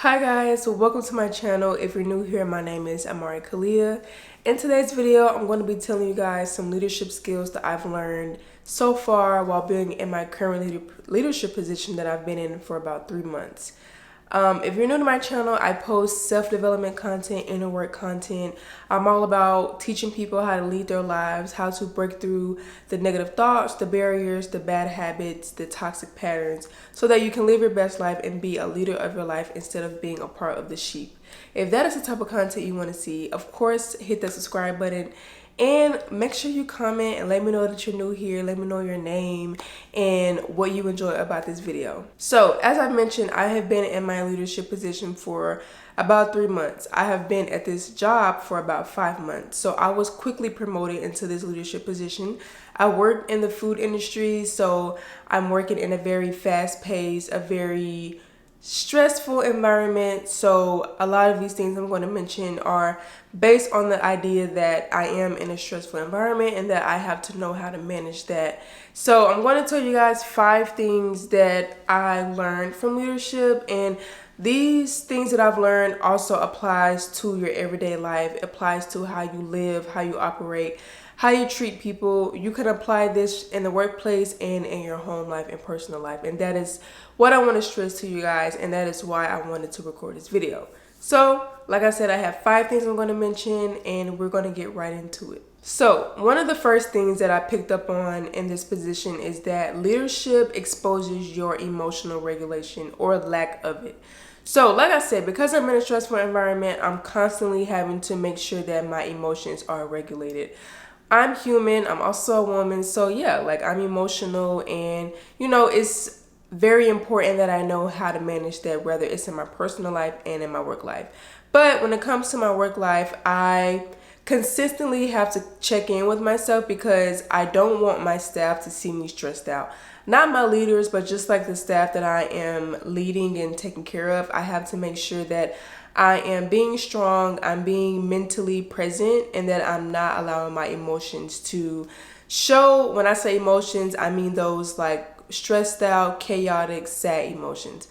Hi guys, so welcome to my channel. If you're new here, my name is Amari Kalia. In today's video, I'm going to be telling you guys some leadership skills that I've learned so far while being in my current leadership position that I've been in for about 3 months. If you're new to my channel, I post self-development content, inner work content. I'm all about teaching people how to lead their lives, how to break through the negative thoughts, the barriers, the bad habits, the toxic patterns, so that you can live your best life and be a leader of your life instead of being a part of the sheep. If that is the type of content you want to see, of course, hit the subscribe button. And make sure you comment and let me know that you're new here. Let me know your name and what you enjoy about this video. So, as I mentioned, I have been in my leadership position for about 3 months. I have been at this job for about 5 months. So, I was quickly promoted into this leadership position. I work in the food industry, so I'm working in a very fast-paced, a very stressful environment. So a lot of these things I'm going to mention are based on the idea that I am in a stressful environment and that I have to know how to manage that. So I'm going to tell you guys 5 things that I learned from leadership, and these things that I've learned also applies to your everyday life. It applies to how you live, how you operate, how you treat people. You can apply this in the workplace and in your home life and personal life. And that is what I want to stress to you guys, and that is why I wanted to record this video. So, like I said, I have 5 things I'm going to mention, and we're going to get right into it. So, one of the first things that I picked up on in this position is that leadership exposes your emotional regulation or lack of it. So, like I said, because I'm in a stressful environment, I'm constantly having to make sure that my emotions are regulated. I'm human, I'm also a woman, so yeah, like I'm emotional, and it's very important that I know how to manage that, whether it's in my personal life and in my work life. But when it comes to my work life, I consistently have to check in with myself because I don't want my staff to see me stressed out. Not my leaders, but just like the staff that I am leading and taking care of, I have to make sure that I am being strong, I'm being mentally present, and that I'm not allowing my emotions to show. When I say emotions, I mean those like stressed out, chaotic, sad emotions.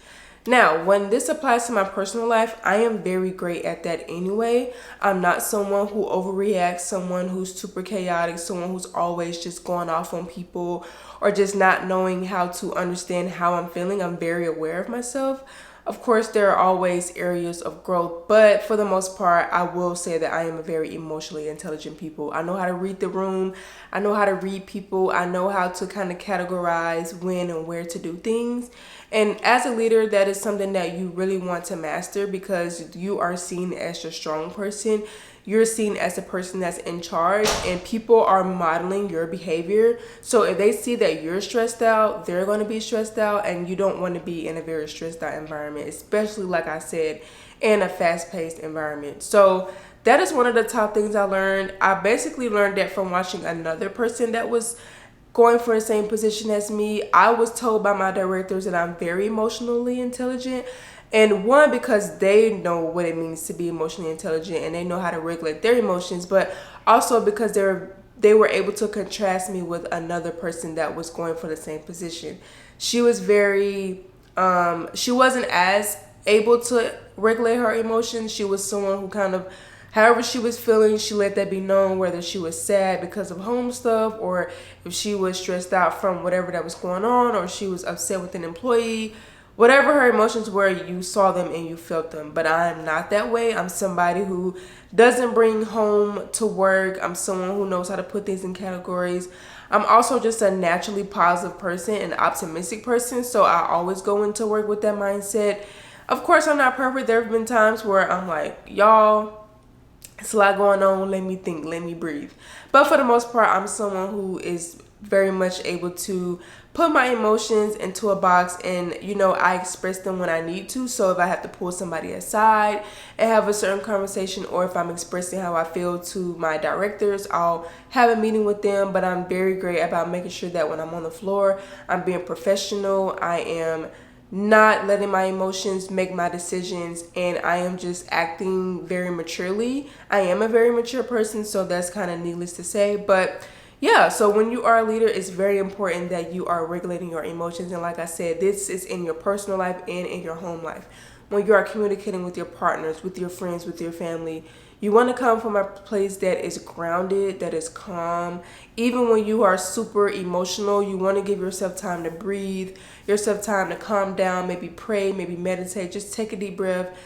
Now, when this applies to my personal life, I am very great at that anyway. I'm not someone who overreacts, someone who's super chaotic, someone who's always just going off on people or just not knowing how to understand how I'm feeling. I'm very aware of myself. Of course, there are always areas of growth, but for the most part, I will say that I am a very emotionally intelligent people. I know how to read the room. I know how to read people. I know how to kind of categorize when and where to do things. And as a leader, that is something that you really want to master because you are seen as a strong person. You're seen as a person that's in charge, and people are modeling your behavior. So if they see that you're stressed out, they're going to be stressed out, and you don't want to be in a very stressed out environment, especially, like I said, in a fast-paced environment. So that is one of the top things I learned. I basically learned that from watching another person that was going for the same position as me. I was told by my directors that I'm very emotionally intelligent. And one, because they know what it means to be emotionally intelligent and they know how to regulate their emotions, but also because they were able to contrast me with another person that was going for the same position. She was she wasn't as able to regulate her emotions. She was someone who kind of, however she was feeling, she let that be known, whether she was sad because of home stuff or if she was stressed out from whatever that was going on or she was upset with an employee. Whatever her emotions were, you saw them and you felt them. But I'm not that way. I'm somebody who doesn't bring home to work. I'm someone who knows how to put things in categories. I'm also just a naturally positive person and optimistic person. So I always go into work with that mindset. Of course, I'm not perfect. There have been times where I'm like, y'all, it's a lot going on. Let me think. Let me breathe. But for the most part, I'm someone who is very much able to put my emotions into a box, and I express them when I need to. So if I have to pull somebody aside and have a certain conversation, or if I'm expressing how I feel to my directors, I'll have a meeting with them. But I'm very great about making sure that when I'm on the floor, I'm being professional. I am not letting my emotions make my decisions, and I am just acting very maturely. I am a very mature person, so that's kind of needless to say. But yeah, so when you are a leader, it's very important that you are regulating your emotions. And like I said, this is in your personal life and in your home life. when you are communicating with your partners, with your friends, with your family. You want to come from a place that is grounded, that is calm. Even when you are super emotional, you want to give yourself time to breathe, yourself time to calm down, maybe pray, maybe meditate, just take a deep breath.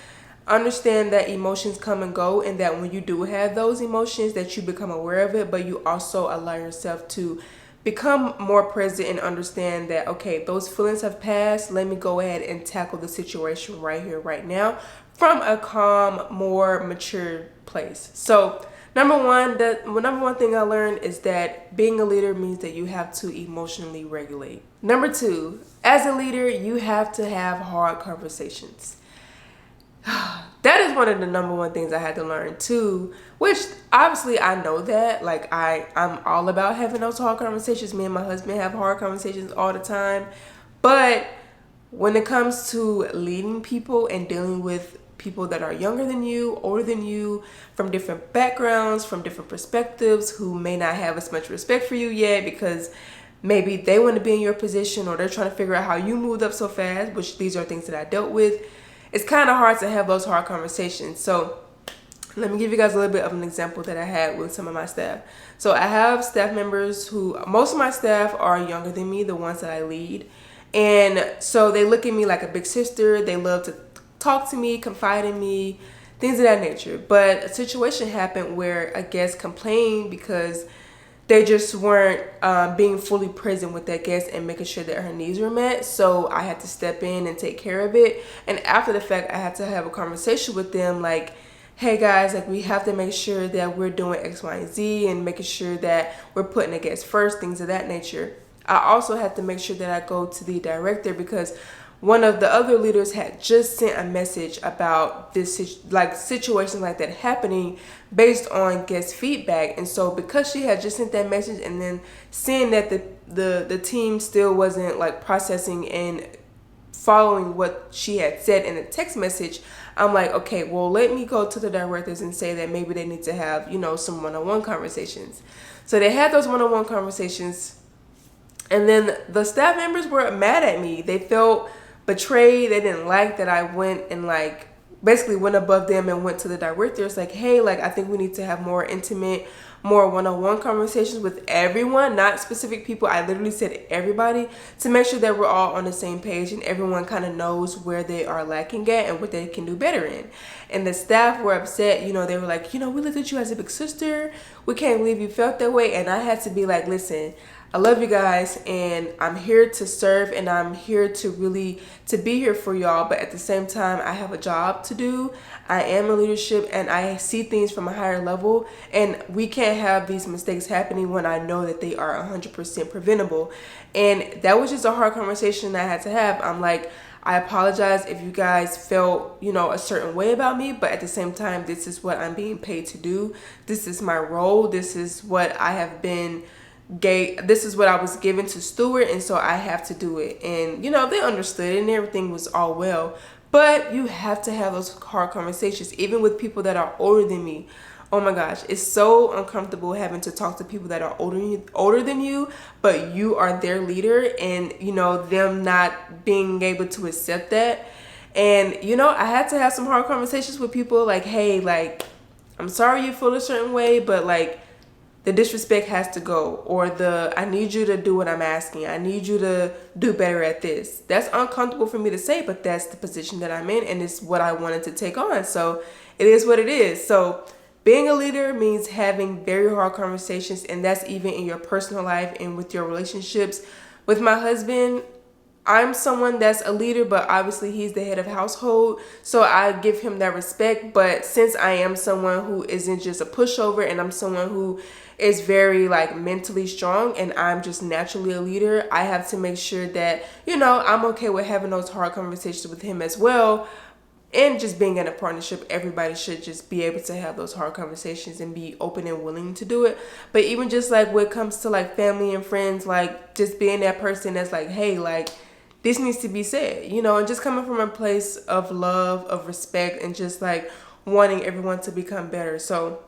Understand that emotions come and go, and that when you do have those emotions, that you become aware of it, but you also allow yourself to become more present and understand that, okay, those feelings have passed. Let me go ahead and tackle the situation right here, right now, from a calm, more mature place. So number one, the number one thing I learned is that being a leader means that you have to emotionally regulate. Number two, as a leader, you have to have hard conversations. That is one of the number one things I had to learn too, which obviously I know that, like I'm all about having those hard conversations. Me and my husband have hard conversations all the time. But when it comes to leading people and dealing with people that are younger than you, older than you, from different backgrounds, from different perspectives, who may not have as much respect for you yet because maybe they want to be in your position, or they're trying to figure out how you moved up so fast, which these are things that I dealt with. It's kind of hard to have those hard conversations. So let me give you guys a little bit of an example that I had with some of my staff. So I have staff members who, most of my staff are younger than me, the ones that I lead. And so they look at me like a big sister. They love to talk to me, confide in me, things of that nature. But a situation happened where a guest complained because they just weren't being fully present with that guest and making sure that her needs were met. So I had to step in and take care of it. And after the fact, I had to have a conversation with them like, hey guys, like we have to make sure that we're doing X, Y, and Z, and making sure that we're putting the guest first, things of that nature. I also had to make sure that I go to the director because one of the other leaders had just sent a message about this, like situation like that happening based on guest feedback. And so because she had just sent that message and then seeing that the team still wasn't like processing and following what she had said in the text message, I'm like, okay, well, let me go to the directors and say that maybe they need to have, you know, some one-on-one conversations. So they had those one-on-one conversations, and then the staff members were mad at me. They felt betrayed. They didn't like that I went and like basically went above them and went to the directors like, hey, like I think we need to have more intimate, more one-on-one conversations with everyone, not specific people. I literally said everybody, to make sure that we're all on the same page and everyone kind of knows where they are lacking at and what they can do better in. And the staff were upset. You know, they were like, you know, we looked at you as a big sister. We can't believe you felt that way. And I had to be like, listen, I love you guys and I'm here to serve and I'm here to really to be here for y'all, but at the same time I have a job to do. I am in leadership and I see things from a higher level, and we can't have these mistakes happening when I know that they are 100% preventable. And that was just a hard conversation I had to have. I'm like, I apologize if you guys felt, you know, a certain way about me, but at the same time, this is what I'm being paid to do. This is my role. This is what I have been this is what I was given to steward, and so I have to do it. And you know, they understood and everything was all well, but you have to have those hard conversations even with people that are older than me. Oh my gosh, it's so uncomfortable having to talk to people that are older than you, but you are their leader, and you know, them not being able to accept that. And you know, I had to have some hard conversations with people like, hey, like I'm sorry you feel a certain way, but like the disrespect has to go, or I need you to do what I'm asking. I need you to do better at this. That's uncomfortable for me to say, but that's the position that I'm in and it's what I wanted to take on. So it is what it is. So being a leader means having very hard conversations, and that's even in your personal life and with your relationships. With my husband, I'm someone that's a leader, but obviously he's the head of household, so I give him that respect. But since I am someone who isn't just a pushover, and I'm someone who is very like mentally strong, and I'm just naturally a leader, I have to make sure that, you know, I'm okay with having those hard conversations with him as well. And just being in a partnership, everybody should just be able to have those hard conversations and be open and willing to do it. But even just like when it comes to like family and friends, like just being that person that's like, hey, like this needs to be said, you know, and just coming from a place of love, of respect, and just like wanting everyone to become better. So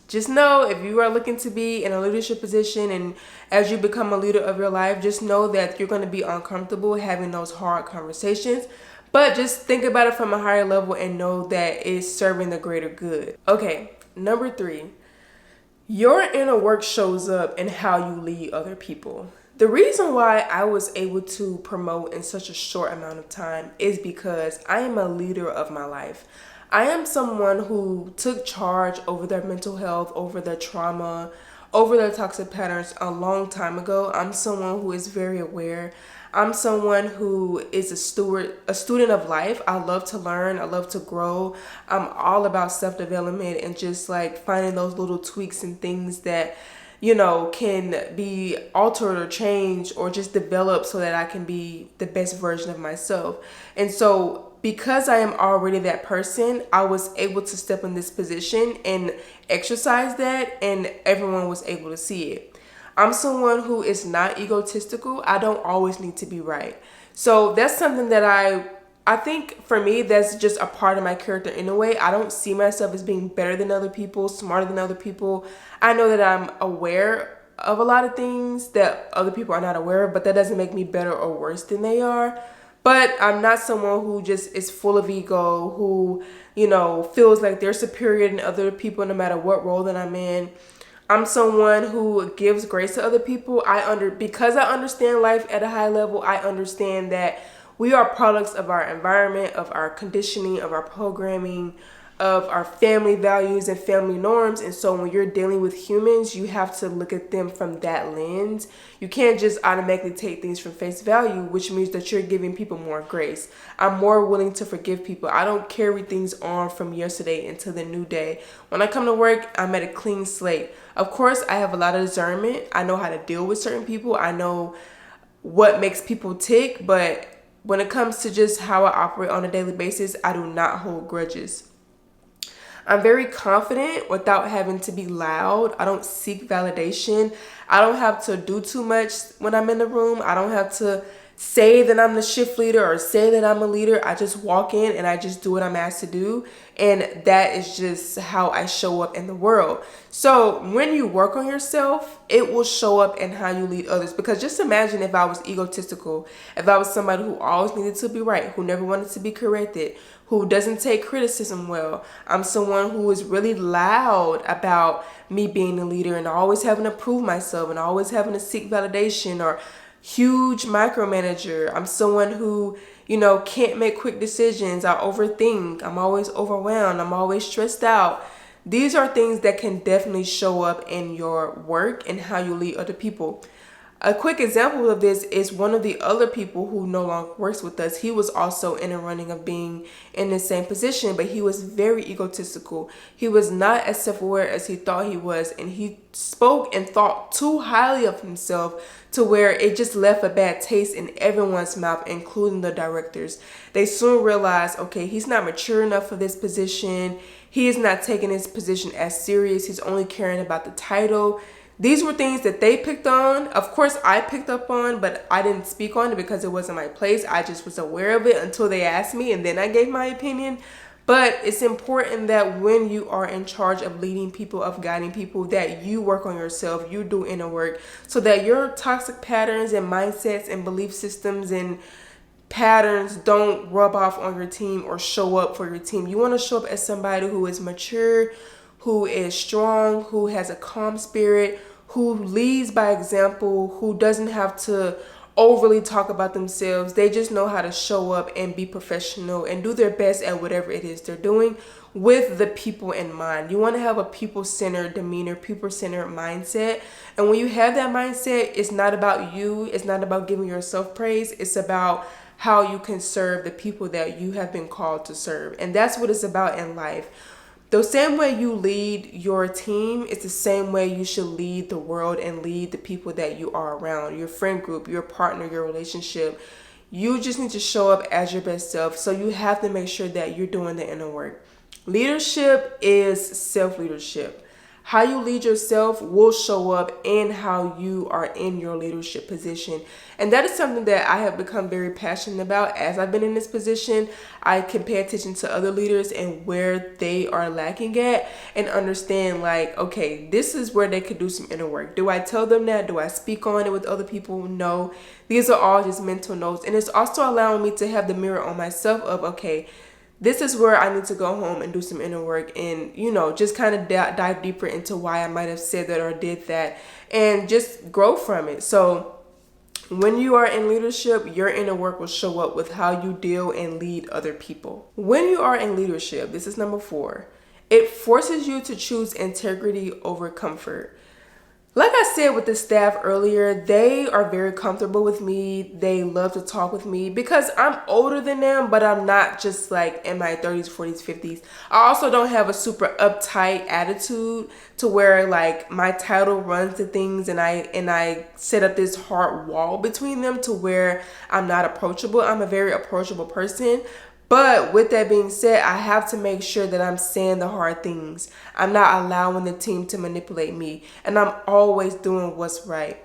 just know, if you are looking to be in a leadership position and as you become a leader of your life, just know that you're going to be uncomfortable having those hard conversations. But just think about it from a higher level and know that it's serving the greater good. Okay, number 3. Your inner work shows up in how you lead other people. The reason why I was able to promote in such a short amount of time is because I am a leader of my life. I am someone who took charge over their mental health, over their trauma, over their toxic patterns a long time ago. I'm someone who is very aware. I'm someone who is a student of life. I love to learn. I love to grow. I'm all about self-development and just like finding those little tweaks and things that, can be altered or changed or just developed so that I can be the best version of myself. And so because I am already that person, I was able to step in this position and exercise that, and everyone was able to see it. I'm someone who is not egotistical. I don't always need to be right. So that's something that I think for me, that's just a part of my character in a way. I don't see myself as being better than other people, smarter than other people. I know that I'm aware of a lot of things that other people are not aware of, but that doesn't make me better or worse than they are. But I'm not someone who just is full of ego, who, feels like they're superior than other people no matter what role that I'm in. I'm someone who gives grace to other people. Because I understand life at a high level, I understand that we are products of our environment, of our conditioning, of our programming, of our family values and family norms. And so when you're dealing with humans, you have to look at them from that lens. You can't just automatically take things from face value, which means that you're giving people more grace. I'm more willing to forgive people. I don't carry things on from yesterday into the new day. When I come to work, I'm at a clean slate. Of course, I have a lot of discernment. I know how to deal with certain people. I know what makes people tick, but when it comes to just how I operate on a daily basis, I do not hold grudges. I'm very confident without having to be loud. I don't seek validation. I don't have to do too much when I'm in the room. I don't have to say that I'm the shift leader or say that I'm a leader. I just walk in and I just do what I'm asked to do. And that is just how I show up in the world. So when you work on yourself, it will show up in how you lead others. Because just imagine if I was egotistical, if I was somebody who always needed to be right, who never wanted to be corrected, who doesn't take criticism well. I'm someone who is really loud about me being a leader and always having to prove myself and always having to seek validation, or huge micromanager. I'm someone who, can't make quick decisions. I overthink. I'm always overwhelmed. I'm always stressed out. These are things that can definitely show up in your work and how you lead other people. A quick example of this is one of the other people who no longer works with us. He was also in a running of being in the same position, but he was very egotistical. He was not as self-aware as he thought he was, and he spoke and thought too highly of himself to where it just left a bad taste in everyone's mouth, including the directors. They soon realized, okay, he's not mature enough for this position. He is not taking his position as serious. He's only caring about the title. These were things that they picked on. Of course, I picked up on, but I didn't speak on it because it wasn't my place. I just was aware of it until they asked me, and then I gave my opinion. But it's important that when you are in charge of leading people, of guiding people, that you work on yourself, you do inner work, so that your toxic patterns and mindsets and belief systems and patterns don't rub off on your team or show up for your team. You want to show up as somebody who is mature, who is strong, who has a calm spirit, who leads by example, who doesn't have to overly talk about themselves. They just know how to show up and be professional and do their best at whatever it is they're doing with the people in mind. You want to have a people-centered demeanor, people-centered mindset. And when you have that mindset, it's not about you. It's not about giving yourself praise. It's about how you can serve the people that you have been called to serve. And that's what it's about in life. The same way you lead your team, it's the same way you should lead the world and lead the people that you are around, your friend group, your partner, your relationship. You just need to show up as your best self. So you have to make sure that you're doing the inner work. Leadership is self-leadership. How you lead yourself will show up in how you are in your leadership position. And that is something that I have become very passionate about as I've been in this position. I can pay attention to other leaders and where they are lacking at and understand, like, okay, this is where they could do some inner work. Do I tell them that? Do I speak on it with other people? No. These are all just mental notes. And it's also allowing me to have the mirror on myself of, okay, this is where I need to go home and do some inner work and, just kind of dive deeper into why I might have said that or did that and just grow from it. So when you are in leadership, your inner work will show up with how you deal and lead other people. When you are in leadership, this is number 4, it forces you to choose integrity over comfort. Like I said with the staff earlier, they are very comfortable with me. They love to talk with me because I'm older than them, but I'm not just like in my 30s, 40s, 50s. I also don't have a super uptight attitude to where like my title runs to things and I set up this hard wall between them to where I'm not approachable. I'm a very approachable person. But with that being said, I have to make sure that I'm saying the hard things. I'm not allowing the team to manipulate me. And I'm always doing what's right.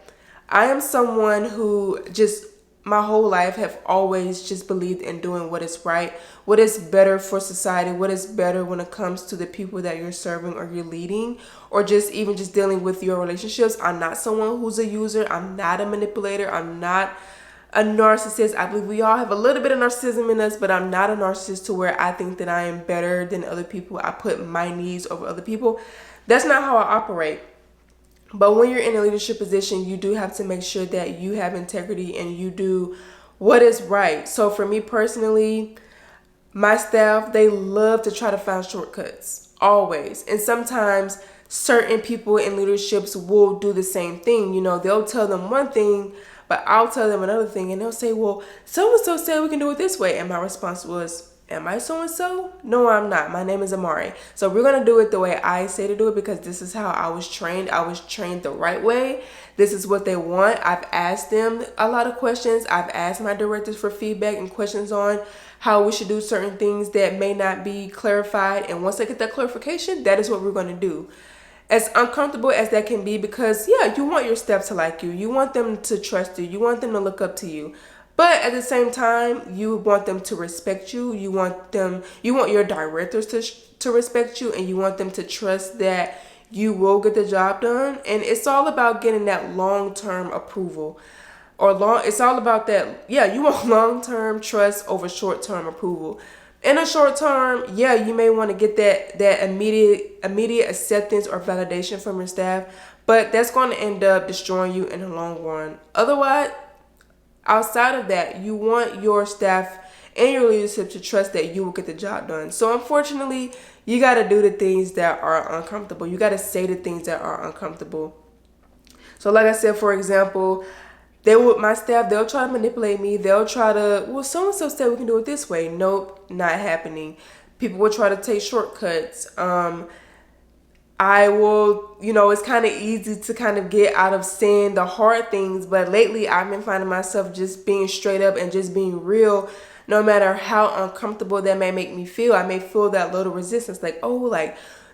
I am someone who just my whole life have always just believed in doing what is right, what is better for society, what is better when it comes to the people that you're serving or you're leading, or just even just dealing with your relationships. I'm not someone who's a user. I'm not a manipulator. I'm not a narcissist. I believe we all have a little bit of narcissism in us, but I'm not a narcissist to where I think that I am better than other people. I put my needs over other people. That's not how I operate. But when you're in a leadership position, you do have to make sure that you have integrity and you do what is right. So for me personally, my staff, they love to try to find shortcuts, always. And sometimes certain people in leaderships will do the same thing. They'll tell them one thing, but I'll tell them another thing, and they'll say, well, so-and-so said we can do it this way. And my response was, am I so-and-so? No, I'm not. My name is Amari. So we're going to do it the way I say to do it because this is how I was trained. I was trained the right way. This is what they want. I've asked them a lot of questions. I've asked my directors for feedback and questions on how we should do certain things that may not be clarified. And once I get that clarification, that is what we're going to do. As uncomfortable as that can be, because you want your staff to like you. You want them to trust you. You want them to look up to you. But at the same time, you want them to respect you. You want your directors to respect you, and you want them to trust that you will get the job done. And it's all about getting that long-term approval. It's all about that. You want long-term trust over short-term approval. In a short term, you may want to get that immediate acceptance or validation from your staff, but that's going to end up destroying you in the long run. Otherwise, outside of that, you want your staff and your leadership to trust that you will get the job done. So unfortunately, you got to do the things that are uncomfortable. You got to say the things that are uncomfortable. So like I said, for example, my staff, they'll try to manipulate me. They'll try to, well, so-and-so said we can do it this way. Nope, not happening. People will try to take shortcuts. I will, it's kind of easy to kind of get out of saying the hard things. But lately, I've been finding myself just being straight up and just being real. No matter how uncomfortable that may make me feel, I may feel that little resistance. Like,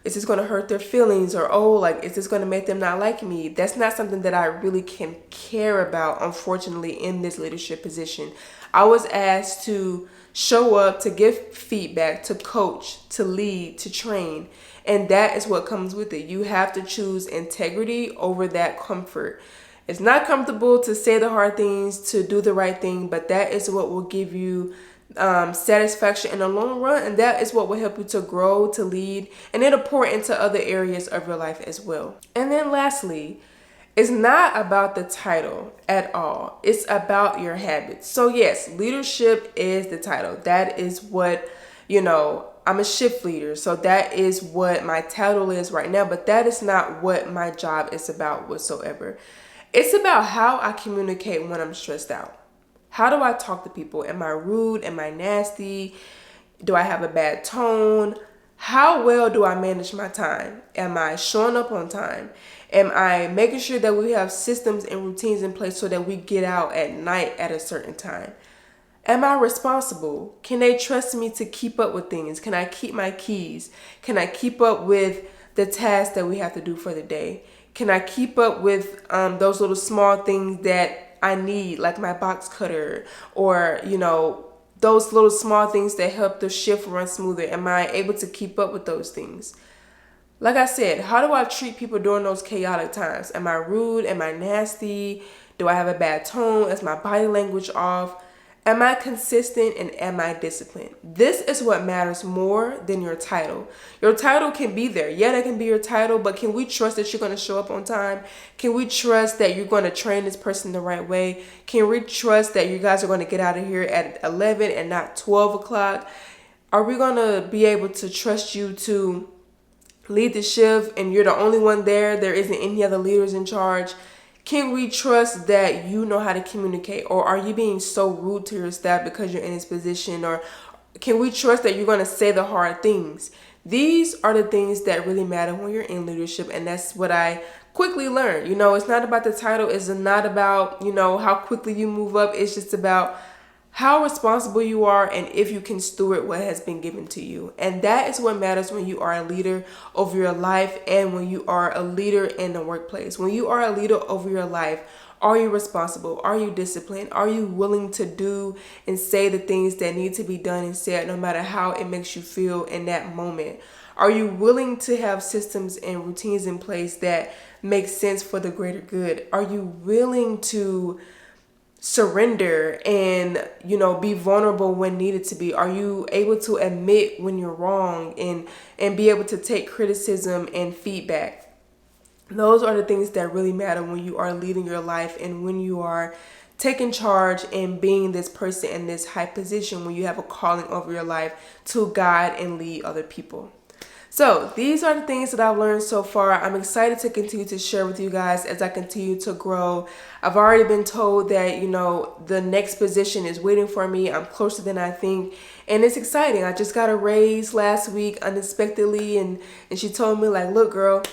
is this going to hurt their feelings? Or, is this going to make them not like me? That's not something that I really can care about, unfortunately, in this leadership position. I was asked to show up, to give feedback, to coach, to lead, to train. And that is what comes with it. You have to choose integrity over that comfort. It's not comfortable to say the hard things, to do the right thing, but that is what will give you satisfaction in the long run, and that is what will help you to grow, to lead, and it'll pour into other areas of your life as well. And then lastly, it's not about the title at all. It's about your habits. So yes, leadership is the title. That is what, I'm a shift leader. So that is what my title is right now, but that is not what my job is about whatsoever. It's about how I communicate when I'm stressed out. How do I talk to people? Am I rude? Am I nasty? Do I have a bad tone? How well do I manage my time? Am I showing up on time? Am I making sure that we have systems and routines in place so that we get out at night at a certain time? Am I responsible? Can they trust me to keep up with things? Can I keep my keys? Can I keep up with the tasks that we have to do for the day? Can I keep up with those little small things that I need, like my box cutter, or, you know, those little small things that help the shift run smoother? Am I able to keep up with those things? Like I said, how do I treat people during those chaotic times? Am I rude? Am I nasty? Do I have a bad tone? Is my body language off? Am I consistent and am I disciplined? This is what matters more than your title. Your title can be there. Yeah, that can be your title, but can we trust that you're going to show up on time? Can we trust that you're going to train this person the right way? Can we trust that you guys are going to get out of here at 11 and not 12 o'clock? Are we going to be able to trust you to lead the shift and you're the only one there? There isn't any other leaders in charge. Can we trust that you know how to communicate? Or are you being so rude to your staff because you're in this position? Or can we trust that you're going to say the hard things? These are the things that really matter when you're in leadership, and that's what I quickly learned. You know, it's not about the title. It's not about, you know, how quickly you move up. It's just about how responsible you are and if you can steward what has been given to you. And that is what matters when you are a leader over your life and when you are a leader in the workplace. When you are a leader over your life, are you responsible? Are you disciplined? Are you willing to do and say the things that need to be done and said, no matter how it makes you feel in that moment? Are you willing to have systems and routines in place that make sense for the greater good? Are you willing to surrender and, you know, be vulnerable when needed to be? Are you able to admit when you're wrong and be able to take criticism and feedback? Those are the things that really matter when you are leading your life and when you are taking charge and being this person in this high position, when you have a calling over your life to guide and lead other people. So these are the things that I've learned so far. I'm excited to continue to share with you guys as I continue to grow. I've already been told that, you know, the next position is waiting for me. I'm closer than I think. And it's exciting. I just got a raise last week unexpectedly. And she told me, like, look, girl,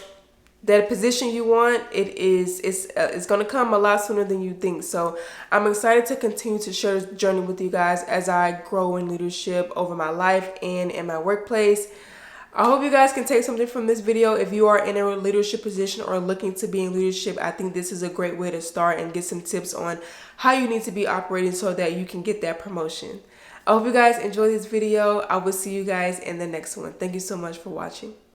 that position you want, it's going to come a lot sooner than you think. So I'm excited to continue to share this journey with you guys as I grow in leadership over my life and in my workplace. I hope you guys can take something from this video. If you are in a leadership position or looking to be in leadership, I think this is a great way to start and get some tips on how you need to be operating so that you can get that promotion. I hope you guys enjoy this video. I will see you guys in the next one. Thank you so much for watching.